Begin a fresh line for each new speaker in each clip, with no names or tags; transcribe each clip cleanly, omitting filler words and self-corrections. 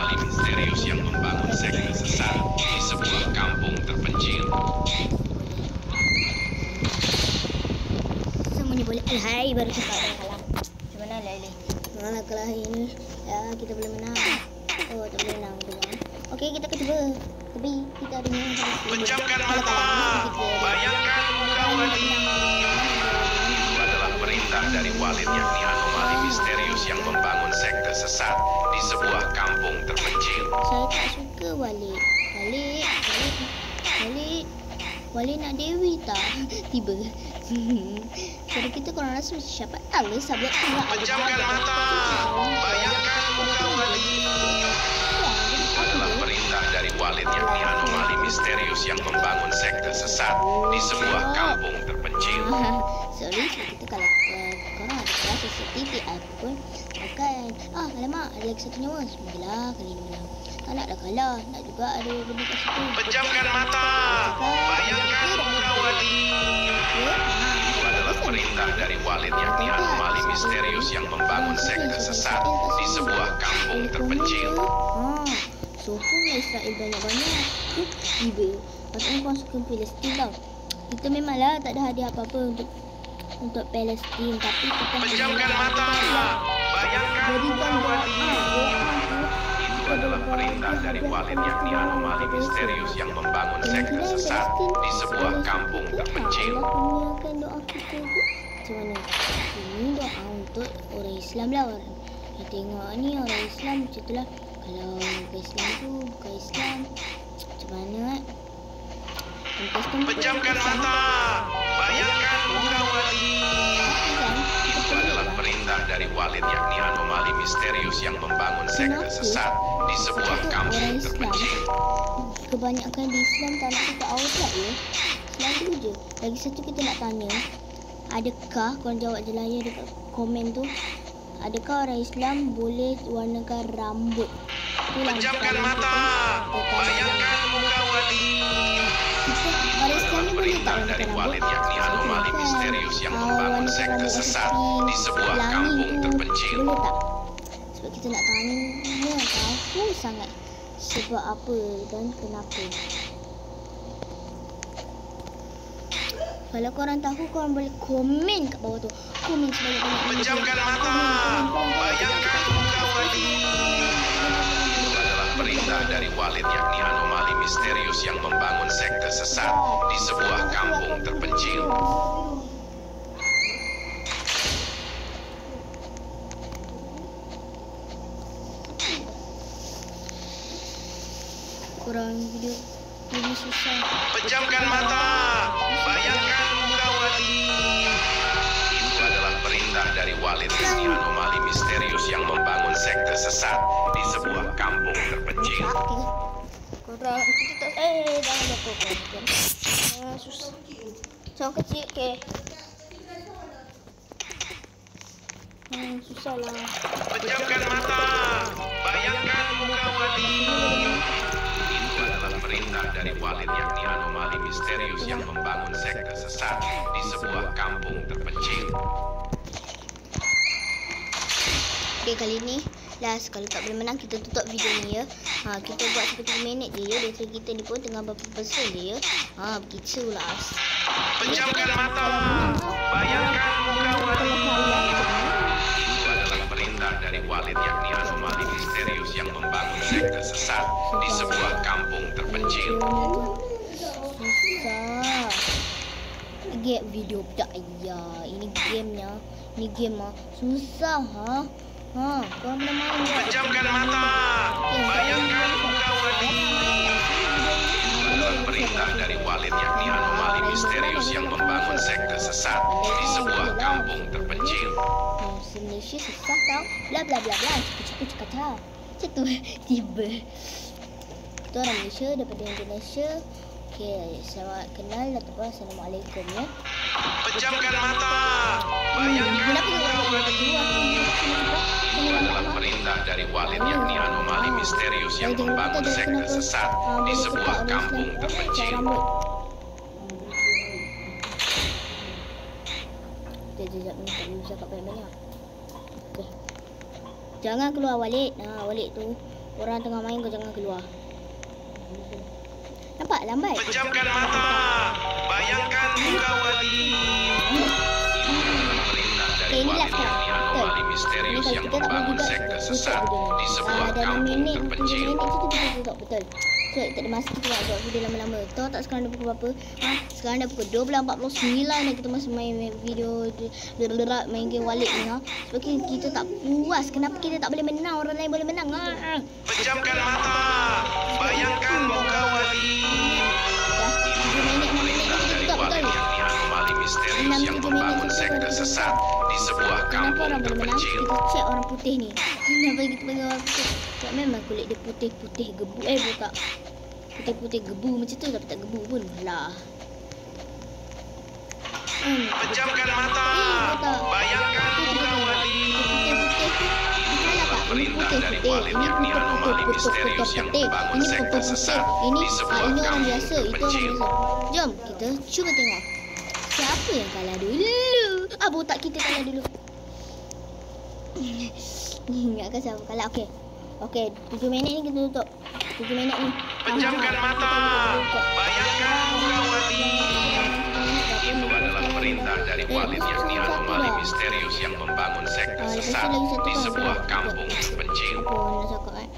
anomali misterius yang membangun sekte sesat di sebuah kampung terpencil.
Semuanya boleh. Hai, baru cakap dah kalah. Macam mana Laili? Mana kalah hari ni? Ya, kita boleh menang. Oh, tak boleh menang tu kan. Okey, kita cuba. Tapi kita ada menang.
Pejamkan mata. Bayangkan muka Walid. Itu adalah perintah dari Walid, yakni anomali misterius yang membangun sekte sesat di sebuah kampung terpencil.
Saya tak suka Walid. Walid nak Dewi tak? Tiba. Jadi kita korang rasa siapa tahu sahabat tak.
Pejamkan mata. Bayangkan muka Walid. Itu adalah perintah dari Walid, yakni anomali misterius yang membangun sekte sesat di sebuah kampung terpencil.
Sorry, kita kalau korang ada kelas CCTV aku pun akan alamak, ada lagi satu nyawa. Semogalah kali ni menang. Tak nak dah kalah, nak juga ada benda kat situ.
Pejamkan mata. Bayangkan muka Walid. Itu adalah perintah dari Walid, yakni anomali misterius yang membangun sekte sesat di sebuah kampung terpencil.
Sokong Israel banyak-banyak. Tiba. Patutnya korang suka Palestin tau. Kita memanglah tak ada hadiah apa-apa untuk Palestin, tapi kita
pejamkan mata. Bayangkan muka Walid. Itu adalah perintah dari Walid, yakni anomali misterius yang membangun sekte sesat di sebuah kampung terpencil.
Allah kurniakan doa kita tu. Macam mana? Ini doa untuk orang Islam lah. Kita tengok ni orang Islam macam tu lah. Kalau bukan Islam tu bukan Islam. Macam mana
pejamkan mata. Bayangkan muka Walid. Itu adalah perintah dari Walid, yakni anomali misterius yang membangun sekte sesat di sebuah kampung terpencil.
Kebanyakan di Islam tak nak kita aurat ya. Islam tu je. Lagi satu kita nak tanya, adakah korang jawab je lah ya dekat komen tu, adakah orang Islam boleh warnakan rambut?
Pejamkan mata. Bayangkan muka Walid. Perintah dari Walid, yakni anomali misterius yang membangun sekte sesat di sebuah kampung terpencil.
Boleh tak? Sebab kita nak tanya tahu sangat sebab apa dan kenapa. Kalau korang tahu, korang boleh komen kat bawah tu. Komen sebanyak-banyak.
Pejamkan mata. Bayangkan muka Walid. Itu adalah perintah dari Walid, yakni anomali misterius yang membangun sekte sesat di sebuah kampung terpencil.
Korang video ini susah.
Pejamkan mata. Bayangkan muka Walid. Itu adalah perintah dari Walid, yakni anomali misterius yang membangun sekte sesat di sebuah kampung terpencil.
Korang kita tak jangan jatuh korang. Susah. Jangan kecil ke. Susah lah.
Pejamkan mata. Bayangkan muka Walid. Itu adalah perintah dari Walid, yakni anomali misterius yang membangun sekte sesat di sebuah kampung terpencil.
Okay, kali ni last. Kalau tak boleh menang, kita tutup video ni ya. Kita buat seperti minit je ya. Biasa kita ni pun tengah berpesan je ya. Begitulah.
Pejamkan mata. Bayangkan muka Walid. Itu adalah perintah dari Walid, yakni anomali misterius yang membangun sekte sesat di sebuah kampung terpencil.
Susah. Game video tak ya. Ini gamenya. Ini game susah korang boleh main.
Pejamkan mata. Bayangkan muka Walid. Itu adalah perintah dari Walid, yakni anomali misterius yang membangun sekte sesat di sebuah kampung terpencil.
Malaysia susah tau. Bla bla bla bla. Cukup kata. Macam tu tiba. Kita orang Malaysia daripada Indonesia. Okey, selamat kenal ataupun assalamualaikum ya.
Pejamkan mata. Bayangkan muka Walid. Itu adalah perintah dari Walid, yakni anomali misterius yang membangun sekte sesat di sebuah kampung terpencil.
Sekejap ni tak boleh cakap banyak-banyak. Jangan keluar Walid. Walid tu Orang tengah main kau jangan keluar. Nampak lambat.
Pejamkan mata. Bayangkan muka wali.
Okay, ini last sekarang. Betul.
Anomali misterius yang membangun sekte sesat di sebuah
dalam
kampung
minit, 7
terpencil.
minit tu kita tutup. Betul. So, tak ada masa kita nak buat video lama-lama. Tahu tak sekarang dah pukul berapa? Sekarang dah pukul 12.49 dan kita masih main video main game Walid ni. Sebab kita tak puas. Kenapa kita tak boleh menang? Orang lain boleh menang.
Pejamkan mata. Bayangkan muka wali.
Dah 7 minit, 6 minit kita tutup. Betul.
Yakni anomali misterius yang membangun sekte sesat di sebuah
Kenapa
kampung
orang boleh menang?
terpencil.
Kita check orang putih ni. Kenapa kita panggil orang putih? Sebab memang kulit dia putih-putih gebu. Bukan. Putih-putih gebu macam tu tapi tak gebu pun. Alah.
Pejamkan mata. Bayangkan muka wali.
Putih-putih tu. Salah tak? Ini putih-putih. Ini putih-putih. Ini putih-putih. Ini orang biasa. Itu orang biasa. Jom kita cuba tengok. Siapa yang kalah dulu? Botak kita kalah dulu. Ingatkan siapa kalah. Okey, 7 minit ni kita tutup. 7 minit ni.
Pejamkan mata. Bayangkan muka wali. Itu adalah perintah dari Walid yakni anomali misterius yang membangun sekte sesat di sebuah kampung terpencil.
Apa nak cakap kan?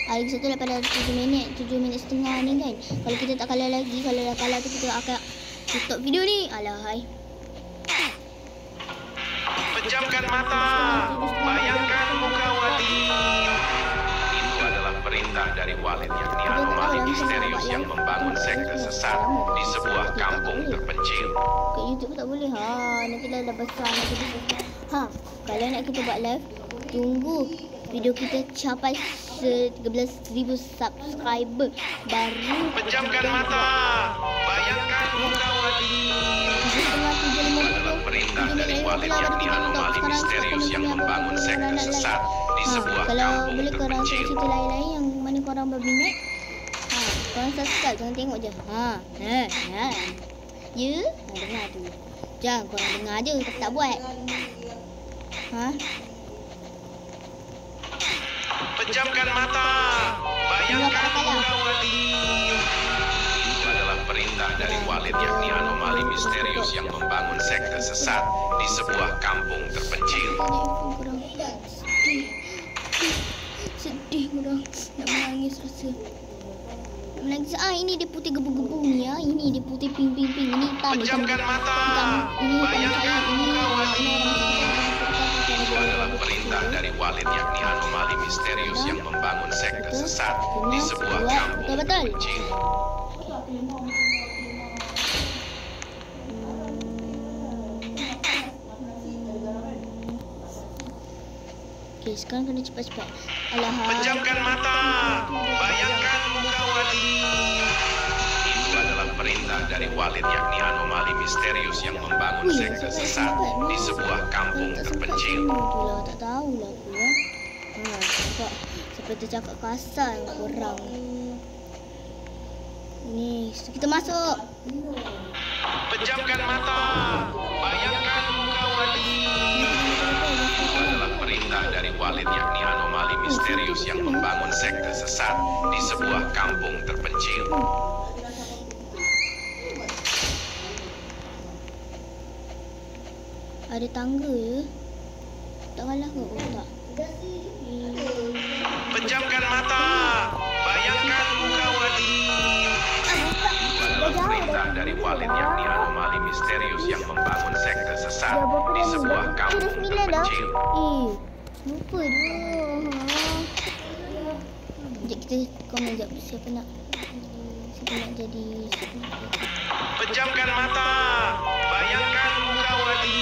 Lagi satu daripada 7 minit setengah ni kan. Kalau kita tak kalah lagi, kalau dah kalah tu kita akan tutup video ni. Alahai.
Pejamkan mata. Bayangkan muka wali. Itu adalah perintah dari Walid yakni anomali misterius yang membangun sekte sesat di sebuah kampung terpencil.
Kat YouTube tak boleh. Nanti dah besar nanti besar. Kalau nak kita buat live, tunggu video kita capai 13,000 subscriber baru.
Pejamkan mata. Bayangkan muka wali. Itu adalah perintah dari Walid yakni anomali misterius yang membangun sekte sesat di sebuah
kalau
kampung
boleh korang tengok
terpencil.
cerita lain-lain yang mana korang berminat. Korang subscribe, jangan tengok je. Ya, dengar tu. Jangan korang dengar je tapi tak buat.
Pejamkan mata. Bayangkan muka wali. Itu adalah perintah dari Walid yakni anomali misterius yang membangun sekte sesat di sebuah kampung terpencil.
Korang sedih korang. Nak menangis rasa. Nak menangis. Ini dia putih gebu-gebu ni ya. Ini dia putih pink. Ini hitam.
Pejamkan mata.
Ini
Bayangkan muka wali. Itu
Itu
adalah perintah dari Walid yakni anomali misterius yang membangun sekte sesat di sebuah kampung terpencil.
Okey, sekarang kena cepat-cepat.
Pejamkan mata. Bayangkan muka wali. Itu adalah perintah dari Walid yakni anomali misterius yang membangun sekte sesat di sebuah kampung terpencil.
Itulah, tak tahulah aku ya. Nampak seperti cakap kasar korang. Ni, kita masuk.
Pejamkan mata. Bayangkan muka wali. Itu adalah perintah dari Walid yakni anomali misterius yang membangun sekte sesat di sebuah kampung terpencil.
Ada tangga ya. Tak kalah ke? Tak.
Pejamkan mata. Bayangkan muka wali. Itu adalah perintah dari Walid yakni anomali misterius yang membangun sekte sesat di sebuah kampung terpencil.
Lupa dah. Sekejap kita komen sekejap. Siapa nak jadi
Pejamkan mata. Bayangkan muka wali.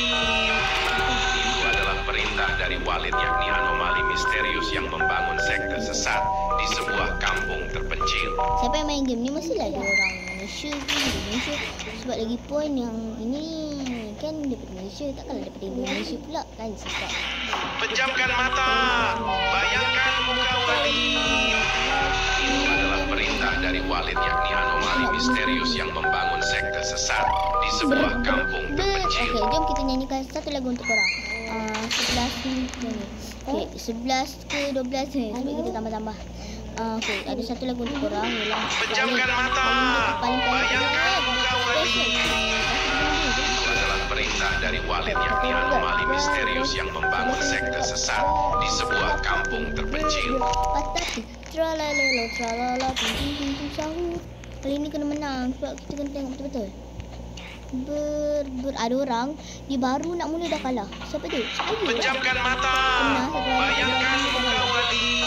Itu adalah perintah dari Walid yakni anomali misterius yang membangun sekte sesat di sebuah kampung terpencil.
Siapa yang main game ni mestilah ada orang Malaysia ke Indonesia. Sebab lagi pun yang ini kan daripada Malaysia. Takkanlah daripada Indonesia pula kan susah.
Pejamkan mata. Bayangkan muka wali. Itu adalah perintah dari Walid yakni anomali misterius yang membangun sekte sesat di sebuah kampung terpencil.
Okey, jom kita nyanyikan satu lagu untuk korang. 11 ni. Okey, 11 ke 12 ni sebab kita tambah-tambah. Okay, ada satu lagu untuk korang ialah
Pejamkan mata. Bayangkan muka Walid. Itu adalah perintah dari Walid, yakni anomali misterius yang membangun sekte sesat di sebuah kampung terpencil.
patah tralalelo tralala ting sahur. Kali ni kena menang sebab kita kena tengok betul-betul. Ada orang dia baru nak mula dah kalah. Siapa tu? Saya.
Pejamkan mata. Bayangkan muka Walid.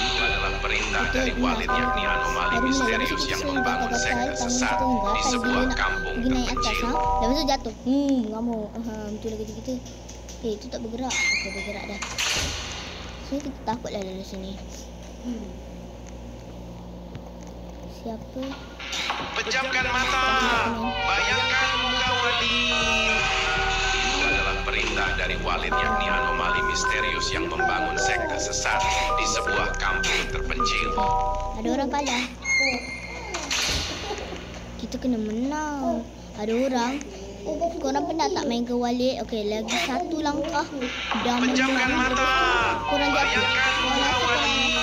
Itu adalah perintah dari Walid, yakni anomali misterius yang membangun sekte sesat di sebuah kampung
pergi naik atas
terpencil.
Lepas tu jatuh. Mengamuk. Betul lagi kita. Itu tak bergerak. Okey, bergerak dah. So kita takutlah dari sini. Siapa?
Pejamkan mata. Bayangkan muka Walid. Itu adalah perintah dari Walid, yakni anomali misterius yang membangun sekte sesat di sebuah kampung terpencil.
Ada orang kalah. Kita kena menang. Ada orang. Korang pernah tak main ke Walid? Okey, lagi satu langkah dah
Pejamkan
menang.
mata.
Korang jatuh.
Bayangkan muka Walid.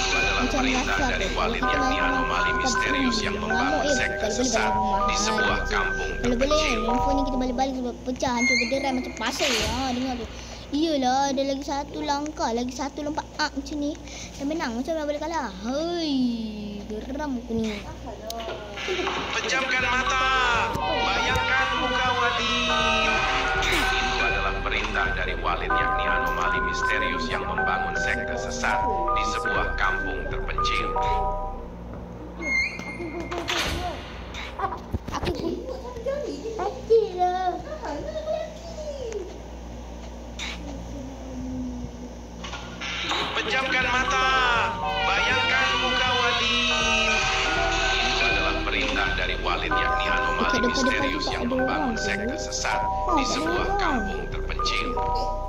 Itu adalah perintah dari Walid, yakni anomali misterius yang membangun sekte sesat di sebuah kampung
Boleh
terpencil.
info ni kita balik-balik sebab pecah hancur berderai macam pasal. Dengar tu. Iyalah, ada lagi satu langkah, lagi satu lompat macam ni. Dah menang, macam mana boleh kalah? Hei, geram aku ni.
Pejamkan mata. Bayangkan muka Walid. Itu adalah perintah dari Walid, yakni anomali misterius yang membangun sekte sesat di sebuah kampung terpencil.
Aku lah.
Pejamkan mata. Bayangkan muka Walid. Itu adalah perintah dari Walid, yakni anomali misterius yang membangun sekte sesat di sebuah kampung terpencil.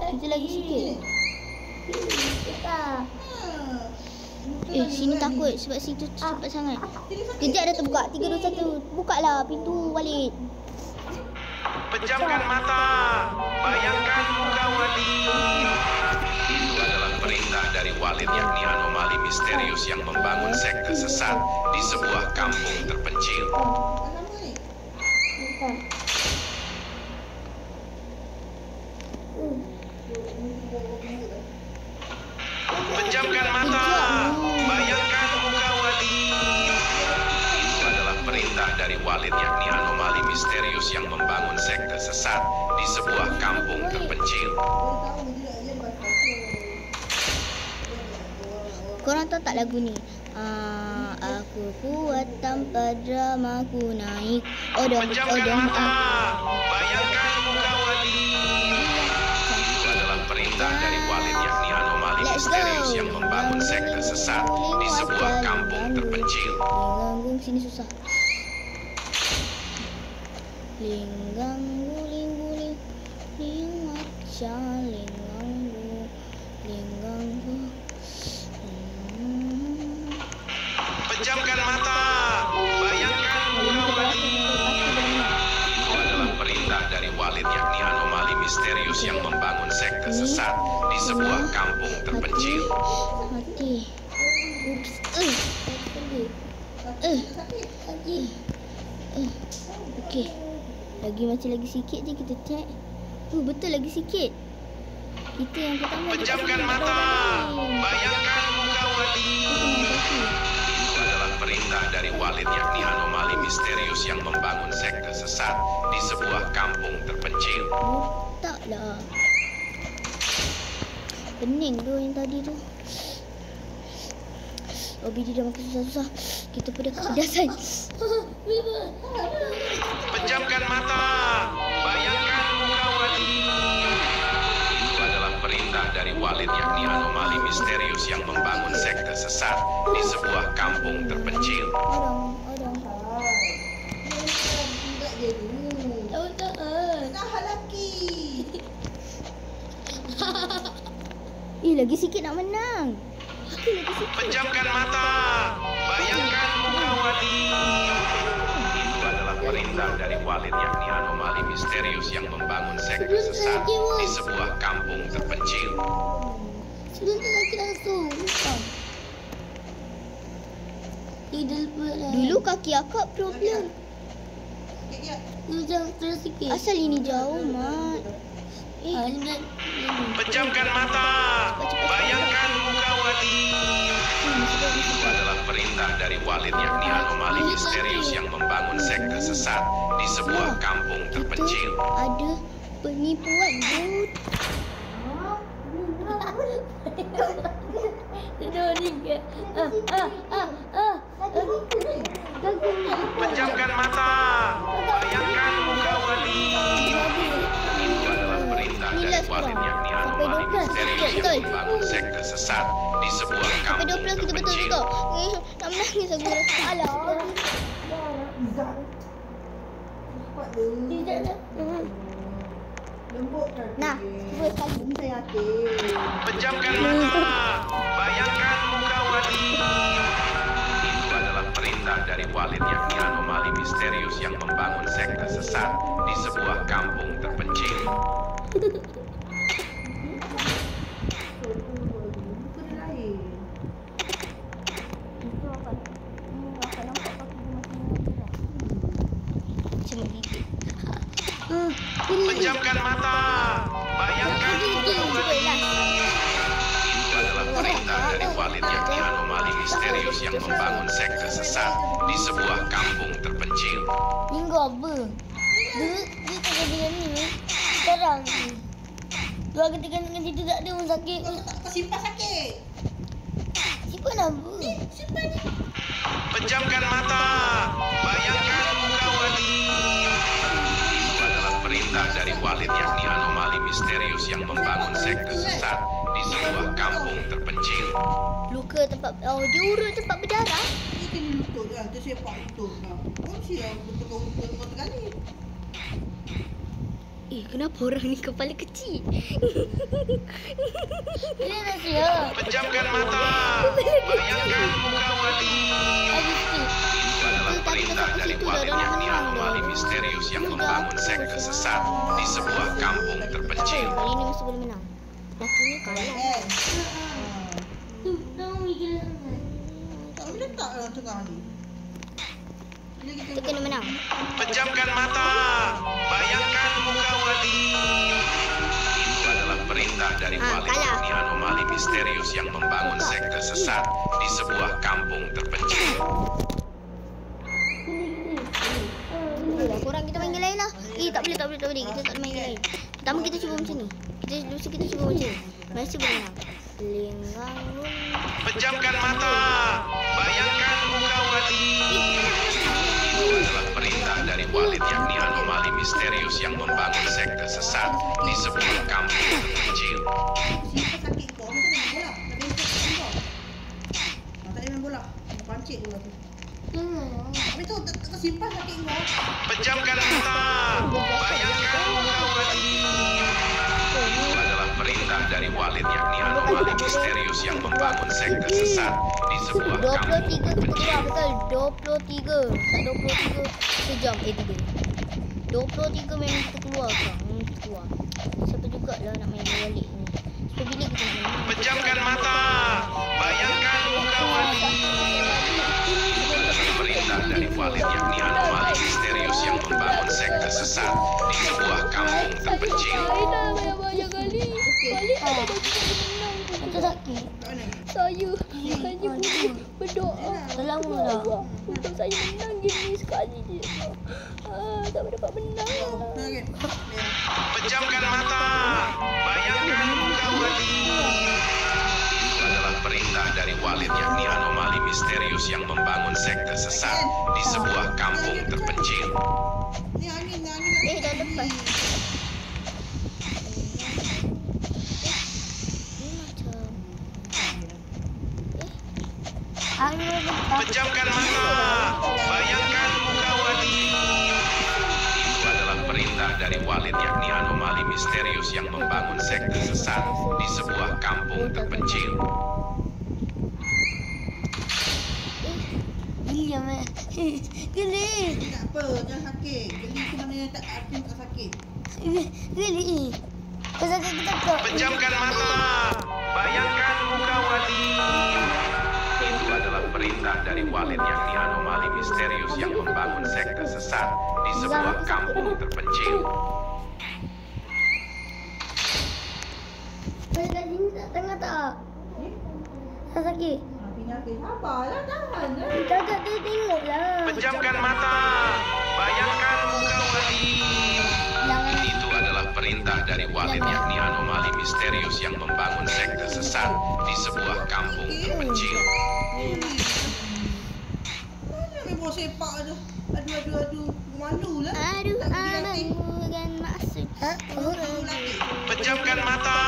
Kita lagi sikit. Sini takut sebab situ cepat sangat. Kejap dah terbuka. 3, 2, 1. Buka lah pintu Walid.
Pejamkan mata. Bayangkan muka Walid. Itu adalah perintah dari Walid, yakni anomali misterius yang membangun sekte sesat di sebuah kampung terpencil. Pejamkan mata. Bayangkan muka Walid. Itu adalah perintah dari Walid, yakni anomali misterius yang membangun sekte sesat di sebuah kampung terpencil.
Korang tahu tak lagu ni? Aku kuat tanpa drama ku naik.
Pejamkan mata. Bayangkan muka Walid. Itu adalah perintah dari Walid, yakni anomali misterius yang membangun sekte sesat di sebuah kampung terpencil.
Linggang sini susah. Linggang guling guling ling macam linggang gu.
Pejamkan mata. Bayangkan muka Walid. Itu adalah perintah dari Walid, yakni anomali misterius yang membangun sekte sesat di sebuah kampung terpencil.
Mati. Oops. Okey. Masih lagi sikit je kita check. Betul lagi sikit. Kita yang pertama.
Pejamkan mata. Bayangkan muka Walid. Itu adalah perintah dari Walid, yakni anomali misterius yang membangun sekte sesat di sebuah kampung terpencil.
Taklah. Pening tu yang tadi tu. Dia dah makin susah-susah. Kita pada kepedasan.
Pejamkan mata. Bayangkan muka Walid. Itu adalah perintah dari Walid, yakni anomali misterius yang membangun sekte sesat di sebuah kampung terpencil.
Orang.
Tahan lagi.
Lagi sikit nak menang. Lagi sikit.
Pejamkan mata. Bayangkan muka Walid. Itu adalah perintah dari Walid, yakni anomali misterius yang membangun sekte sesat di sebuah kampung terpencil.
Sudah lagi langsung. Dulu kaki akak problem. Asal ini jauh, Mat.
Pejamkan mata. Bayangkan muka Walid. Itu adalah perintah dari Walid, yakni anomali misterius yang membangun sekte sesat di sebuah kampung terpencil.
Ada penipuan, Bud.
Pejamkan mata. Bayangkan muka Walid. Itu adalah perintah dari Walid, yakni anomali misterius yang membangun sekte sesat di sebuah kampung terpencil.
Tak menangis aku rasa. Alah. Nah, buat kaki saya yakin.
Pejamkan mata. Bayangkan muka Walid. Itu adalah perintah dari Walid, yakni anomali misterius yang membangun sekte sesat di sebuah kampung terpencil. Pejamkan mata. Bayangkan muka Walid. Itu adalah perintah dari Walid, yakni anomali misterius yang membangun sekte sesat di sebuah kampung terpencil.
Minggu apa? Dia tak dengan ni. Sekarang ni. Dua ketika dengan situ tak ada orang sakit.
Simpan sakit.
Simpan apa?
Simpan ni.
Pejamkan mata. Bayangkan muka Walid. Itu adalah perintah dari Walid, yakni anomali misterius yang membangun sekte sesat di sebuah kampung terpencil.
Luka tempat dia urut tempat berdarah.
Ini kena lutut kan. Dia sepak lutut. Kau siap betul-betul kau kali.
Kenapa orang ni kepala kecil? Ini dah siap.
Pejamkan mata. Bayangkan muka Walid. Itu adalah perintah dari Walid, yakni anomali misterius yang membangun sekte sesat di sebuah kampung terpencil.
Kali ni mesti boleh menang. Laki ni kalah.
Tak boleh letak dalam tengah ni.
Kita kena menang.
Pejamkan mata. Bayangkan muka Walid. Itu adalah perintah dari Walid,
kalah.
yakni anomali misterius yang membangun sekte sesat di sebuah kampung terpencil.
Korang kita main game lain lah. Tak boleh. Kita tak main game lain. Pertama kita cuba macam ni. Kita cuba macam ni. Mesti boleh menang. Lenggang.
Pejamkan mata. Bayangkan muka Walid. Itu adalah perintah dari Walid, yakni anomali misterius yang membangun sekte sesat di sebuah kampung terpencil.
Simpan sakit kau. Macam main bola. Tak boleh main bola. Pancit bola tu. Habis tu tak simpan sakit kau.
Pejamkan mata. Bayangkan muka Walid. Itu adalah perintah dari Walid, yakni anomali misterius yang membangun sekte sesat di sebuah kampung
23 kita
terpencil.
keluar betul. 23. Tak 23 sejam 3. 23 memang kita keluar kan. Kita keluar. Siapa jugalah nak main balik ni. So bila kita nak main?
Pejamkan mata. Bayangkan muka Walid. Itu adalah perintah dari Walid, yakni anomali misterius yang membangun sekte sesat di sebuah kampung terpencil.
Banyak kali. Balik tak ada menang. Macam sakit.
Tak mana?
Saya hanya berdoa. Selama untuk saya menang game ni sekali je. Tak dapat menang.
Lagi.
Pejamkan mata. Bayangkan muka Walid. Itu adalah perintah dari Walid, yakni anomali misterius yang membangun sekte sesat di sebuah kampung terpencil.
Ni angin.
Dah lepas.
Pejamkan mata. Bayangkan muka Walid. Itu adalah perintah dari Walid, yakni anomali misterius yang membangun sekte sesat di sebuah kampung terpencil.
Geli.
Tak apa, jangan sakit. Geli tu mana yang tak sakit.
Geli. Pasal kita kau.
Pejamkan mata. Bayangkan muka Walid. Itu adalah perintah dari dari Walid yakni anomali misterius yang membangun sekte sesat di sebuah kampung terpencil.
Tengah tak? Saya sakit.
Penyakit. Sabarlah, tahan lah.
Tak, tengoklah.
Pejamkan mata. Bayangkan muka Walid. Itu adalah perintah dari Walid yakni anomali misterius yang membangun sekte sesat di sebuah kampung terpencil.
Mana main bola sepak tu? Aduh. Malu lah.
Aduh, abang bukan maksud.
Pejamkan mata.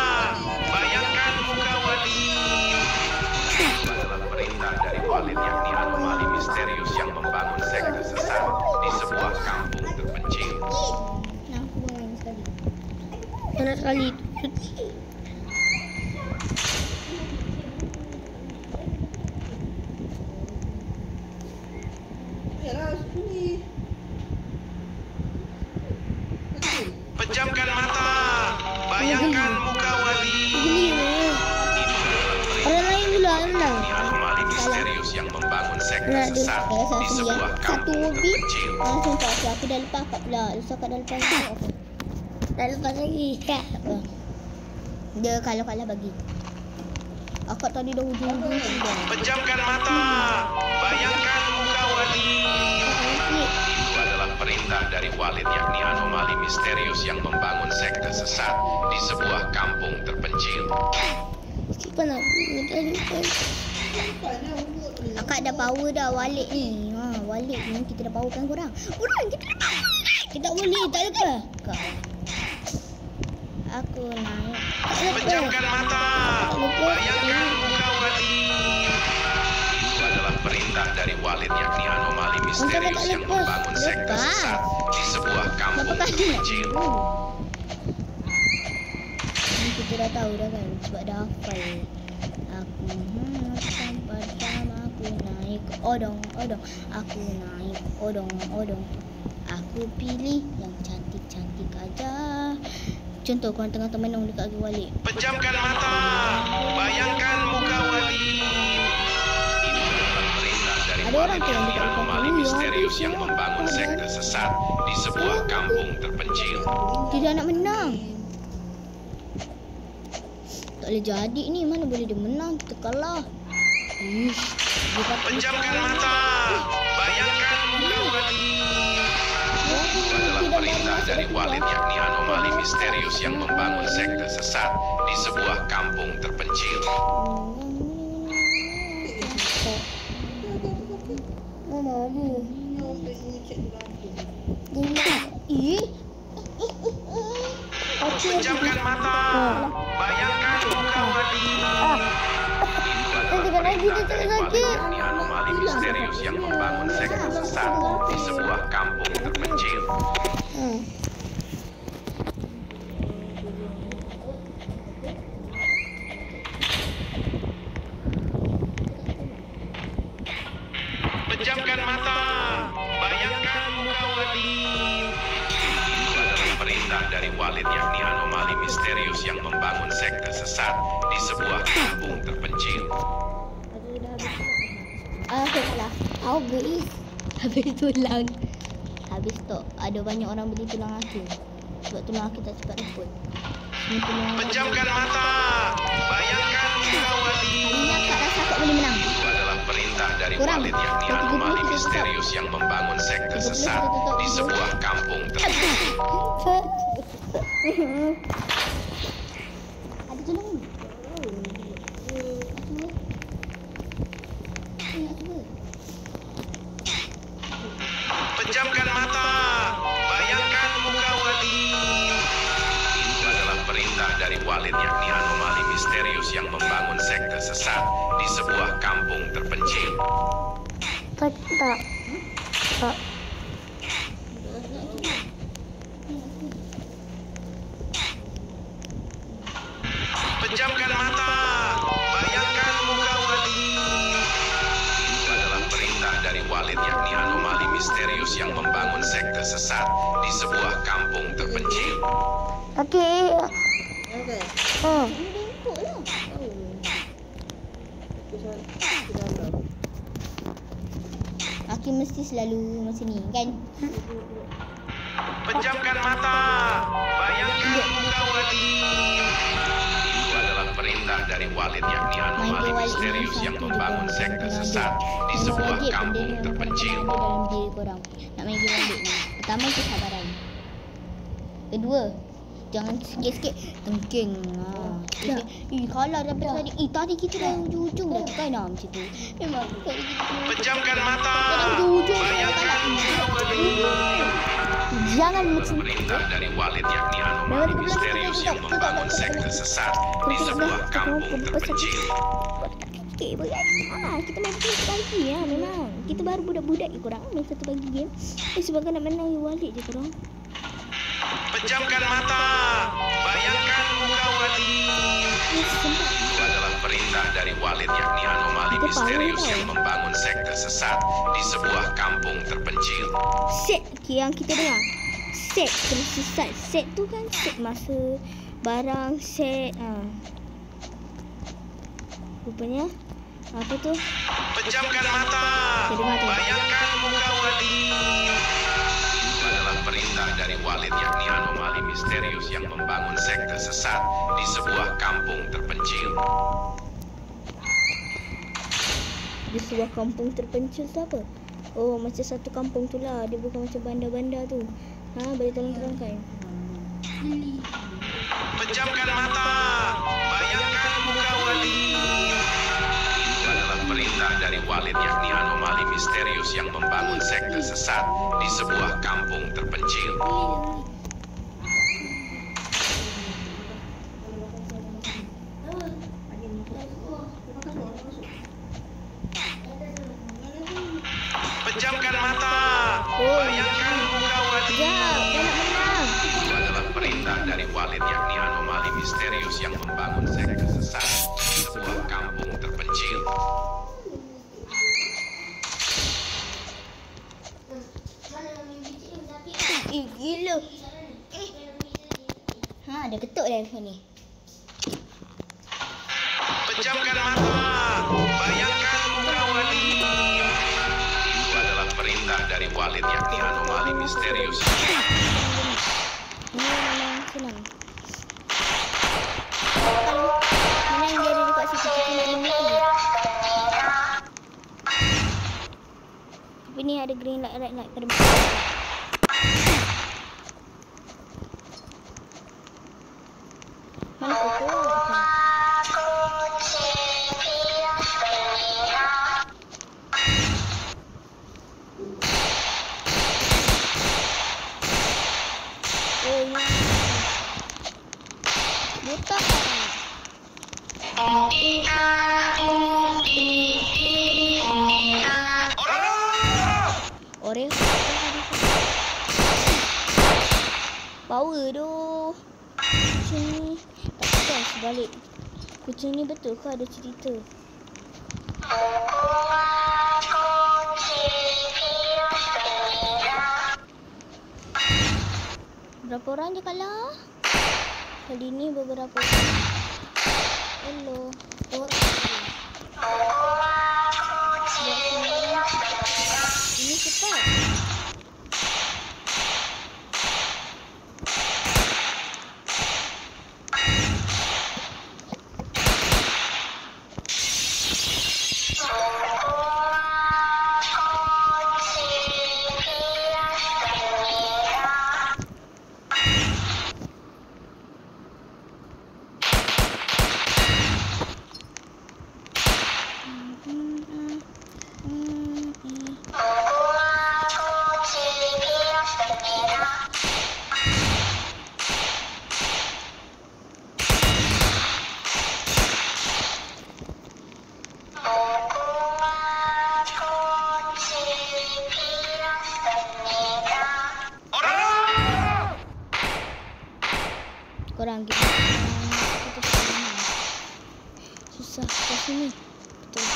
Bayangkan muka Walid. Itu adalah perintah dari Walid yakni anomali misterius yang membangun sekte sesat di sebuah kampung terpencil.
Enak sekali.
Yalah, sini.
Pejamkan mata. Bayangkan muka Walid.
Orang lain pula lah.
Ini anomali misterius yang membangun sekte sesat di sebuah
Satu
kampung
hobi.
terpencil.
Sumpah aku dah lepas akak pula. Lusa akak dah lepas aku. Dah lepas lagi. Tak apa. Dia kalau kalah bagi. Akak tadi dah hujung-hujung dah.
Pejamkan mata. Bayangkan muka Walid. Itu adalah perintah dari Walid yakni anomali misterius yang membangun sekte sesat di sebuah kampung terpencil.
Siapa nak? Akak dah power dah Walid ni. Walid ni kita dah powerkan korang. Kita dah power. Kita tak boleh, tak lepas. Kak. Aku naik.
Pejamkan mata. Bayangkan muka Walid. Itu adalah perintah dari Walid yakni anomali misterius yang membangun sekte sesat di sebuah kampung terpencil.
Kita dah tahu dah kan sebab dah hafal. Aku sampai sama aku naik odong. Aku naik odong. Aku pilih yang cantik aja. Contoh korang tengah termenung dekat Walid.
Pejamkan mata. Bayangkan muka Walid. Itu adalah perintah dari Walid yakni anomali misterius yang membangun sekte sesat di sebuah kampung terpencil.
Tidak nak menang. Tak boleh jadi ni. Mana boleh dia menang. Kita kalah.
Pejamkan mata. Bayangkan muka Walid. Itu adalah perintah dari Walid yakni anomali misterius yang membangun sekte sesat di sebuah kampung terpencil. Pejamkan mata. Bayangkan muka Walid. Itu adalah perintah dari Walid yakni anomali misterius yang membangun sekte sesat di sebuah kampung terpencil. Pejamkan mata. Bayangkan muka Walid. Itu adalah perintah dari Walid yakni anomali misterius yang membangun sekte sesat di sebuah kampung terpencil.
Habis tulang. Habis tu ada banyak orang beli tulang aku. Sebab tulang aku tak cepat reput.
Pejamkan mata. Bayangkan muka Walid.
Hari ni akak rasa akak boleh menang.
Itu adalah perintah dari Walid yakni anomali misterius yang membangun sekte sesat di sebuah kampung terpencil.
Ada tulang ni.
Pejamkan mata. Bayangkan muka Walid. Itu adalah perintah dari Walid yakni anomali misterius yang membangun sekte sesat di sebuah kampung terpencil.
Tak.
Pejamkan mata. Bayangkan muka Walid. Itu adalah perintah dari Walid yakni anomali misterius yang membangun sekte sesat di sebuah kampung terpencil.
Okey. Hakim mesti selalu macam ni kan.
Pejamkan mata. Bayangkan muka Walid. Itu adalah perintah dari Walid, yakni anomali misterius yang membangun sekte sesat di sebuah kampung terpencil.
Dalam diri korang nak main game Walid ni. Pertama kesabaran. Kedua, jangan sikit-sikit tengking. Kalah dapat tadi. Tadi kita dah ujung-ujung dah kan macam tu. Memang tadi kita
Pejamkan mata. Bayangkan muka Walid.
jangan macam
Perintah dari Walid, yakni anomali misterius yang membangun sekte sesat di sebuah kampung terpencil.
Okay, kita main satu pagi ya memang. Kita baru budak-budak je korang main satu pagi game. Sebab nak menang Walid je korang.
Pejamkan mata. Bayangkan muka Walid. Itu adalah perintah dari Walid, yakni anomali misterius yang membangun sekte sesat di sebuah kampung terpencil.
Set yang kita dengar. Set tersesat. Set tu kan set masa barang set. Rupanya apa tu?
Pejamkan mata. Bayangkan muka Walid. Itu adalah perintah dari Walid, yakni anomali misterius yang membangun sekte sesat di sebuah kampung terpencil.
Di sebuah kampung terpencil tu apa? Oh, macam satu kampung tu lah. Dia bukan macam bandar-bandar tu. Boleh tolong terangkan?
Pejamkan mata. Bayangkan muka Walid. Itu adalah perintah dari Walid, yakni anomali misterius yang membangun sekte sesat di sebuah kampung terpencil. Pejamkan mata. Bayangkan muka Walid. Itu adalah perintah dari Walid, yakni anomali misterius yang membangun sekte sesat di sebuah kampung terpencil.
Gila. Ada ketuk dah handphone ni.
Pejamkan mata. Bayangkan muka Walid. Itu adalah perintah dari Walid, yakni anomali misterius.
Ini memang senang. Mana yang dia ada dekat situ kita nak mati. Tapi ni ada green light, red light pada muka. Mana tu? Buta. Oreo. Power tu. Kucing ni. Tak tahu sebalik. Kucing ni betul ke ada cerita? Berapa orang je kalah? Kali ni beberapa orang. Hello. Ini cepat. Korang kita susah kat sini. Betul.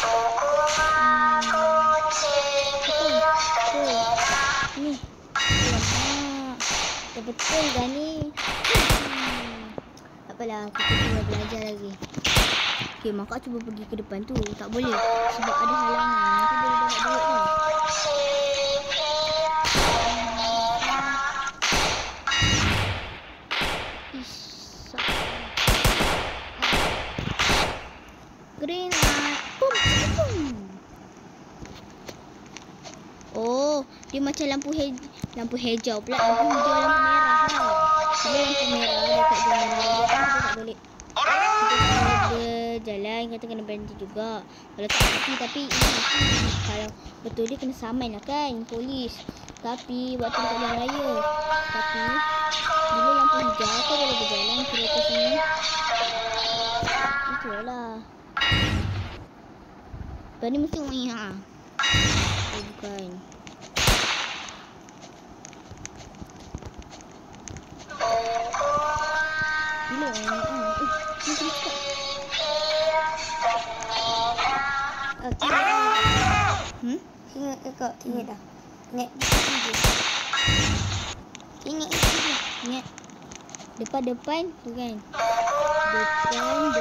Ni. Alamak. Betul kan ni? Tak apalah, kita cuba belajar lagi. Okay, Makak cuba pergi ke depan tu. Tak boleh sebab ada halangan. Nanti boleh dapat duit kan. Dia macam lampu hijau pula. Lampu hijau, lampu merah lah. Dia lampu merah dekat jalan raya kan kita tak boleh. Kita kena berjalan, kita kena berhenti juga. Kalau tak berhenti tapi kalau betul dia kena saman lah kan polis. Tapi waktu dekat jalan raya. Tapi bila lampu hijau kau boleh berjalan kereta sini. Itulah. Tadi mesti ha. Oh, bukan. Bila ni cepat. Ingat kau, ingat dah. Ingat. Ingat. Depan tu kan. Depan.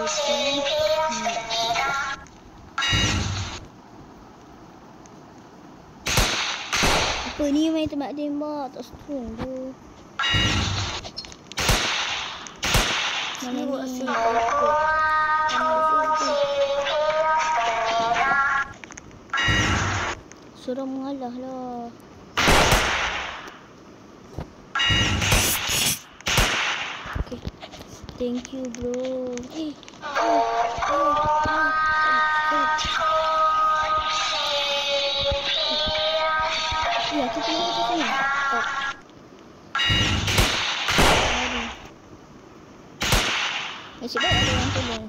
Apa ni main tembak tak strong tu. Mana ni? Suruh mengalah lah. Okay. Thank you bro. Ya, kita nak ke sini. Nasib baik ada orang tolong.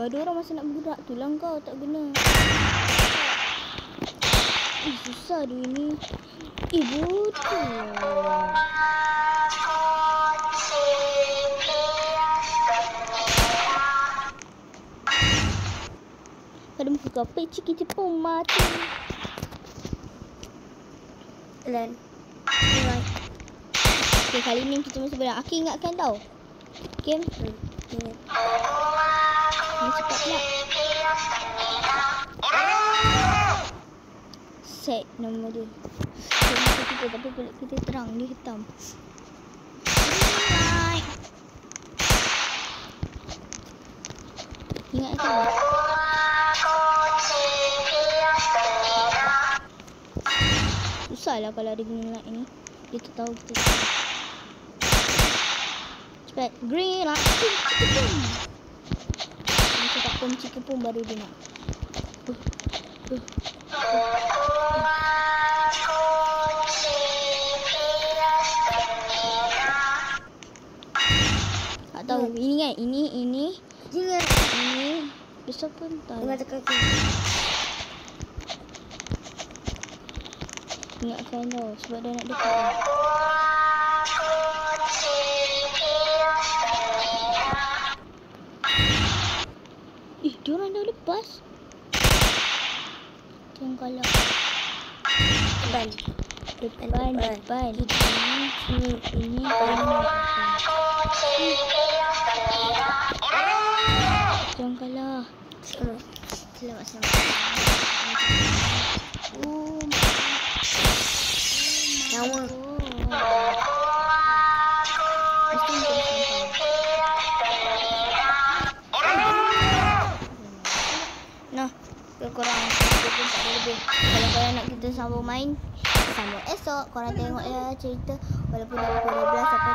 Ada orang masa nak bergerak tu lah kau tak guna. Susah dia ni. Betul. Pada muka kau pecik kita pun mati. Lan. Okay, kali ni kita mesti berang. Aki ingatkan tau. Okay. Ingat. Ni cepat pula. Set nama dia. Set kita tapi kulit kita terang. Dia hitam. Ingat kan? Susahlah kalau ada green light ni. Dia tak tahu kita. Cepat. Green light. Dia cakap kunci pun baru dia nak. Tak tahu. Ini kan? Ini. Jangan. Ini. Besar pun tahu. Dengar kaki. Ingatkan tau. Sebab dia nak dekat. Diorang dah lepas. Jangan kalah. Depan. Ini. Jangan kalah. Selamat. Nyawa. Nah, kurang pun tak ada lebih. Kalau korang nak kita sambung main, sambung esok. Korang tengok ya cerita walaupun dah pukul 12 sampai